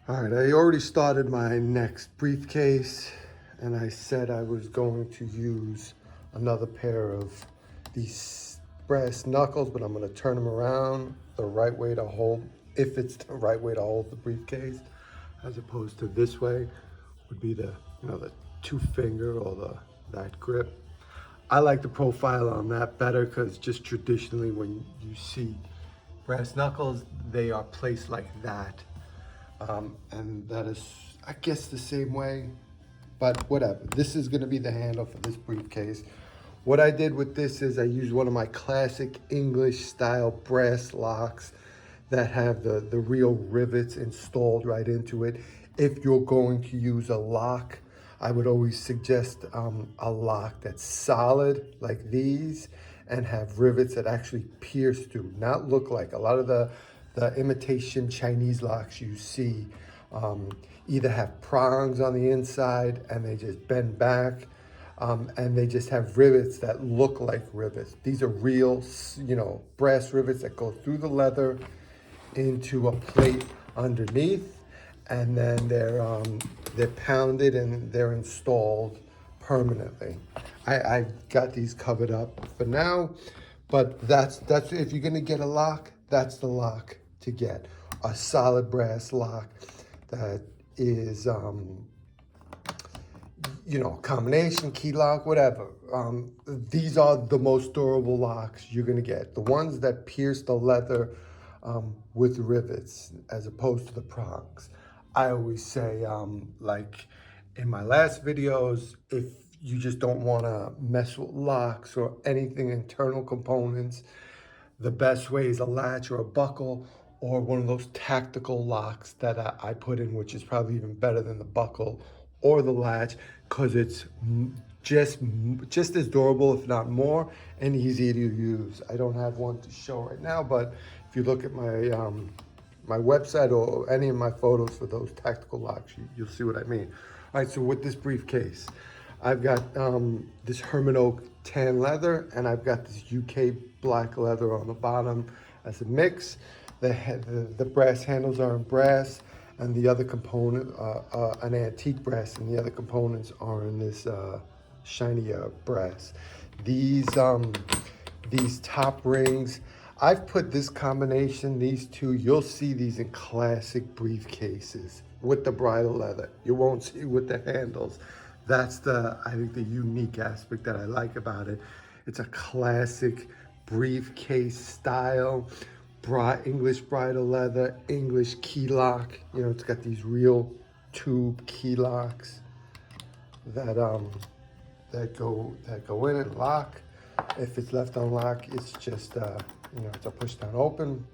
All right, I already started my next briefcase and I said I was going to use another pair of these brass knuckles, but I'm gonna turn them around the right way to hold, if it's the right way to hold the briefcase, as opposed to this way would be the two finger or that grip. I like the profile on that better because just traditionally when you see brass knuckles, they are placed like that. And that is, I guess, the same way, but whatever. This is gonna be the handle for this briefcase. What I did with this is I used one of my classic English style brass locks that have the real rivets installed right into it. If you're going to use a lock, I would always suggest a lock that's solid like these and have rivets that actually pierce through, not look like a lot of the imitation Chinese locks you see either have prongs on the inside and they just bend back, and they just have rivets that look like rivets. These are real, brass rivets that go through the leather into a plate underneath, and then they're pounded and they're installed permanently. I've got these covered up for now, but that's if you're gonna get a lock, that's the lock to get. A solid brass lock that is combination, key lock, whatever. These are the most durable locks you're gonna get. The ones that pierce the leather with rivets as opposed to the prongs. I always say, like in my last videos, if you just don't wanna mess with locks or anything internal components, the best way is a latch or a buckle or one of those tactical locks that I put in, which is probably even better than the buckle or the latch, because it's just as durable, if not more, and easy to use. I don't have one to show right now, but if you look at my my website or any of my photos for those tactical locks, you'll see what I mean. All right, so with this briefcase, I've got this Herman Oak tan leather, and I've got this UK black leather on the bottom as a mix. The brass handles are in brass, and the other component, an antique brass, and the other components are in this shinier brass. These top rings, I've put this combination, these two, you'll see these in classic briefcases with the bridle leather. You won't see with the handles. That's I think the unique aspect that I like about it. It's a classic briefcase style, English bridle leather, English key lock. It's got these real tube key locks that go in and lock. If it's left unlocked, it's just it's a push down open.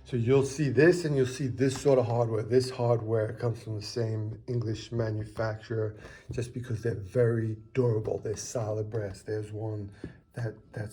So you'll see this, and you'll see this sort of hardware. This hardware comes from the same English manufacturer, just because they're very durable. They're solid brass. There's one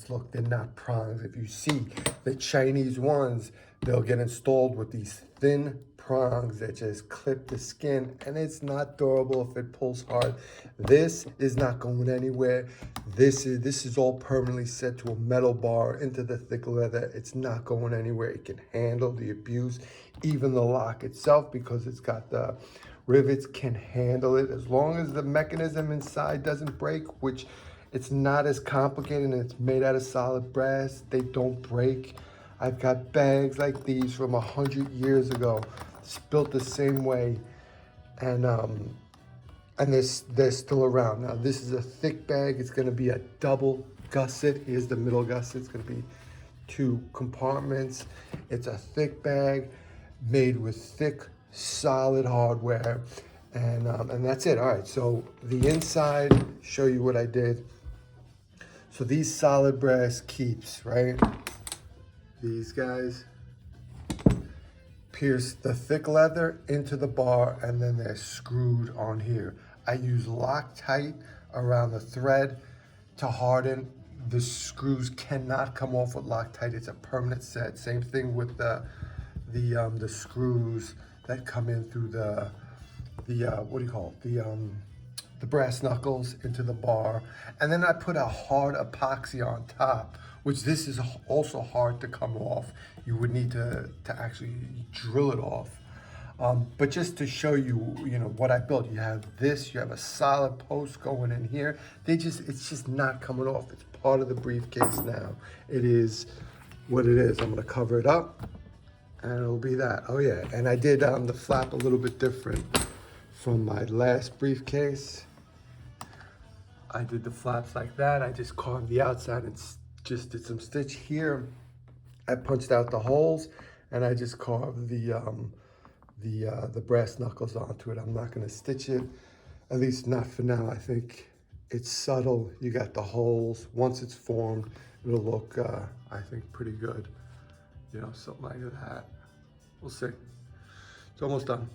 look, they're not prongs. If you see the Chinese ones, they'll get installed with these thin prongs that just clip the skin, and it's not durable if it pulls hard. This is not going anywhere. This is all permanently set to a metal bar into the thick leather. It's not going anywhere. It can handle the abuse. Even the lock itself, because it's got the rivets, can handle it as long as the mechanism inside doesn't break, which it's not as complicated, and it's made out of solid brass. They don't break. I've got bags like these from 100 years ago. It's built the same way, and they're still around. Now this is a thick bag. It's gonna be a double gusset. Here's the middle gusset. It's gonna be 2 compartments. It's a thick bag made with thick, solid hardware, and that's it. All right, so the inside, show you what I did. So these solid brass keeps, right? These guys pierce the thick leather into the bar, and then they're screwed on here. I use Loctite around the thread to harden. The screws cannot come off with Loctite. It's a permanent set. Same thing with the screws that come in through the what do you call it? The brass knuckles into the bar. And then I put a hard epoxy on top, which this is also hard to come off. You would need to actually drill it off. But just to show you, you know, what I built, you have this, you have a solid post going in here. It's just not coming off. It's part of the briefcase now. It is what it is. I'm gonna cover it up and it'll be that. Oh yeah, and I did the flap a little bit different from my last briefcase. I did the flaps like that. I just carved the outside and just did some stitch here. I punched out the holes and I just carved the brass knuckles onto it. I'm not gonna stitch it, at least not for now. I think it's subtle. You got the holes. Once it's formed, it'll look, I think, pretty good. You know, something like that. We'll see. It's almost done.